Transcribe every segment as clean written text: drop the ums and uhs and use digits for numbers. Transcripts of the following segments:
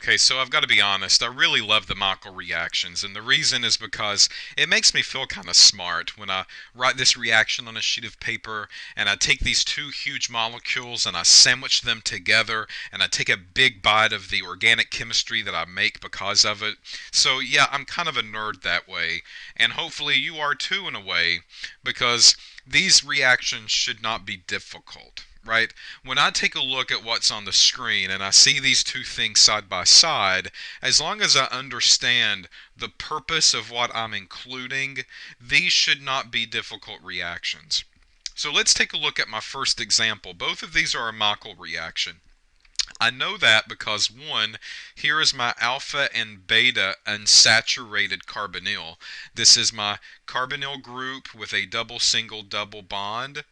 Okay, so I've got to be honest, I really love the Michael reactions, and the reason is because it makes me feel kind of smart when I write this reaction on a sheet of paper and I take these two huge molecules and I sandwich them together and I take a big bite of the organic chemistry that I make because of it. So yeah, I'm kind of a nerd that way, and hopefully you are too in a way, because these reactions should not be difficult. Right? When I take a look at what's on the screen and I see these two things side by side, as long as I understand the purpose of what I'm including, these should not be difficult reactions. So let's take a look at my first example. Both of these are a Michael reaction. I know that because one, here is my alpha and beta unsaturated carbonyl. This is my carbonyl group with a double single double bond.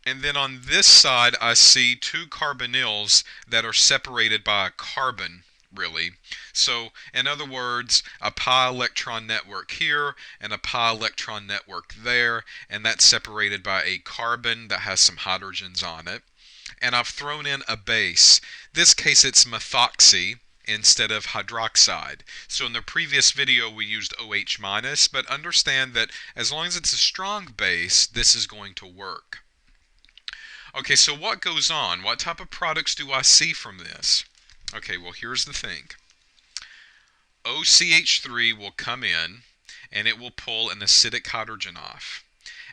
And then on this side, I see two carbonyls that are separated by a carbon, really. So, in other words, a pi electron network here and a pi electron network there, and that's separated by a carbon that has some hydrogens on it. And I've thrown in a base. This case, it's methoxy instead of hydroxide. So in the previous video we used OH minus, but understand that as long as it's a strong base, this is going to work. Okay, so what goes on? What type of products do I see from this? Okay, well, here's the thing. OCH3 will come in and it will pull an acidic hydrogen off.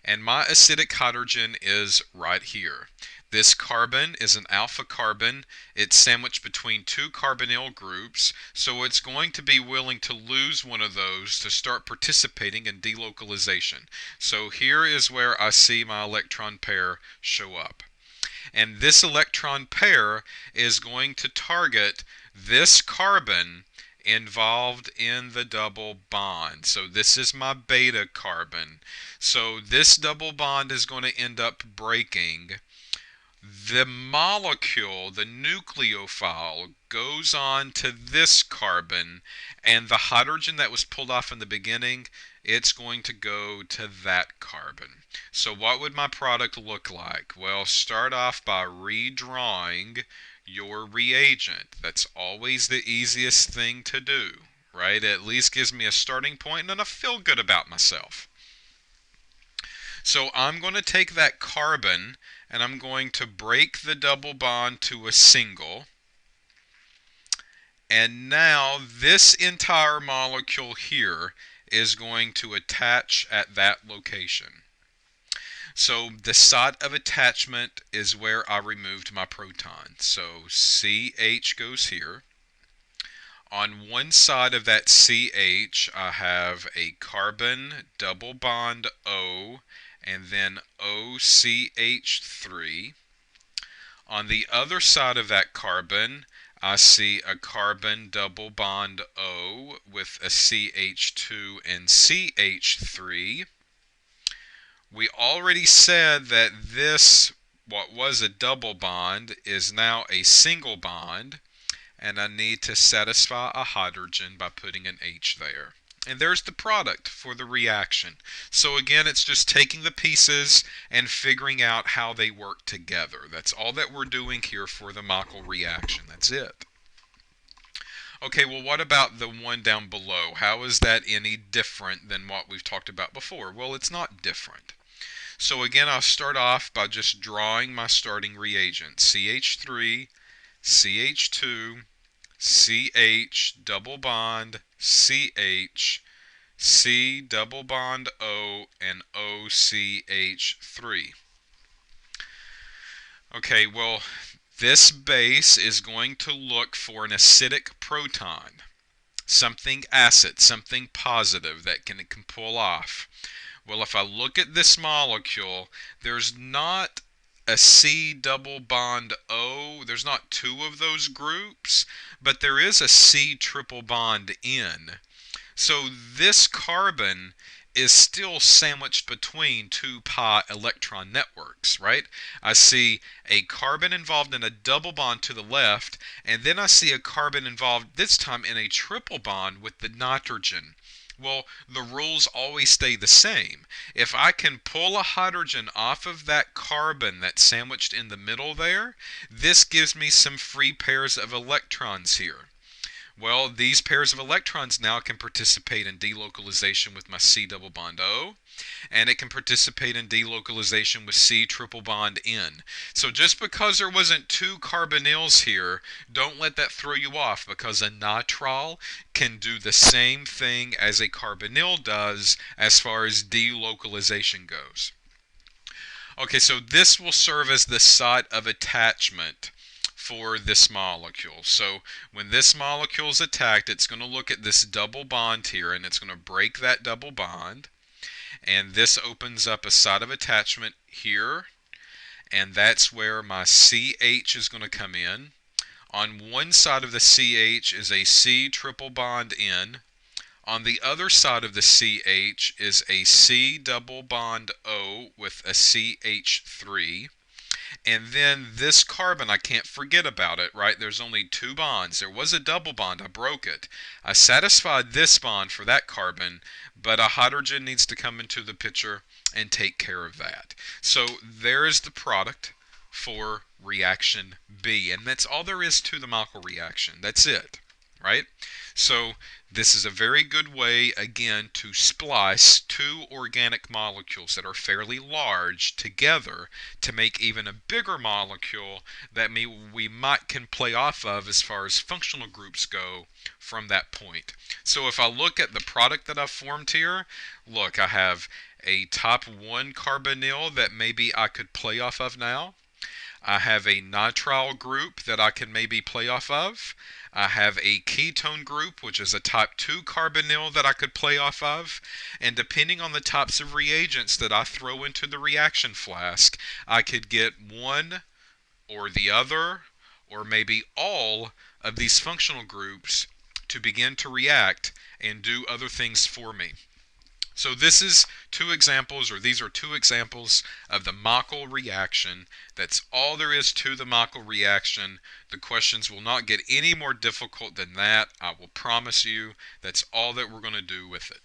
And my acidic hydrogen is right here. This carbon is an alpha carbon. It's sandwiched between two carbonyl groups, so it's going to be willing to lose one of those to start participating in delocalization. So here is where I see my electron pair show up. And this electron pair is going to target this carbon involved in the double bond. So this is my beta carbon. So this double bond is going to end up breaking. The molecule, the nucleophile, goes on to this carbon, and the hydrogen that was pulled off in the beginning, it's going to go to that carbon. So what would my product look like? Well, start off by redrawing your reagent. That's always the easiest thing to do, right? It at least gives me a starting point and I feel good about myself. So I'm going to take that carbon and I'm going to break the double bond to a single. And now this entire molecule here is going to attach at that location. So the site of attachment is where I removed my proton. So CH goes here. On one side of that CH, I have a carbon double bond O and then OCH3. On the other side of that carbon, I see a carbon double bond O with a CH2 and CH3. We already said that this, what was a double bond, is now a single bond, and I need to satisfy a hydrogen by putting an H there. And there's the product for the reaction. So again, it's just taking the pieces and figuring out how they work together. That's all that we're doing here for the Michael reaction. That's it. Okay, well, what about the one down below? How is that any different than what we've talked about before? Well, it's not different. So again, I'll start off by just drawing my starting reagent. CH3, CH2, CH double bond, CH, C double bond O, and OCH3. Okay, well, this base is going to look for an acidic proton, something acid, something positive that it can pull off. Well, if I look at this molecule, there's not a C double bond O. There's not two of those groups, but there is a C triple bond N. So this carbon is still sandwiched between two pi electron networks, right? I see a carbon involved in a double bond to the left, and then I see a carbon involved this time in a triple bond with the nitrogen. Well, the rules always stay the same. If I can pull a hydrogen off of that carbon that's sandwiched in the middle there, this gives me some free pairs of electrons here. Well, these pairs of electrons now can participate in delocalization with my C double bond O, and it can participate in delocalization with C triple bond N. So just because there wasn't two carbonyls here, don't let that throw you off, because a nitrile can do the same thing as a carbonyl does as far as delocalization goes. Okay, so this will serve as the site of attachment for this molecule. So when this molecule is attacked, it's going to look at this double bond here, and it's going to break that double bond. And this opens up a site of attachment here, and that's where my CH is going to come in. On one side of the CH is a C triple bond N. On the other side of the CH is a C double bond O with a CH3. And then this carbon, I can't forget about it, right? There's only two bonds. There was a double bond. I broke it. I satisfied this bond for that carbon, but a hydrogen needs to come into the picture and take care of that. So there is the product for reaction B. And that's all there is to the Michael reaction. That's it, right? So this is a very good way, again, to splice two organic molecules that are fairly large together to make even a bigger molecule that we can play off of as far as functional groups go from that point. So if I look at the product that I've formed here, look, I have a top 1 carbonyl that maybe I could play off of now. I have a nitrile group that I can maybe play off of. I have a ketone group, which is a type 2 carbonyl that I could play off of. And depending on the types of reagents that I throw into the reaction flask, I could get one or the other, or maybe all of these functional groups to begin to react and do other things for me. So this is two examples, or these are two examples of the Michael reaction. That's all there is to the Michael reaction. The questions will not get any more difficult than that. I will promise you that's all that we're going to do with it.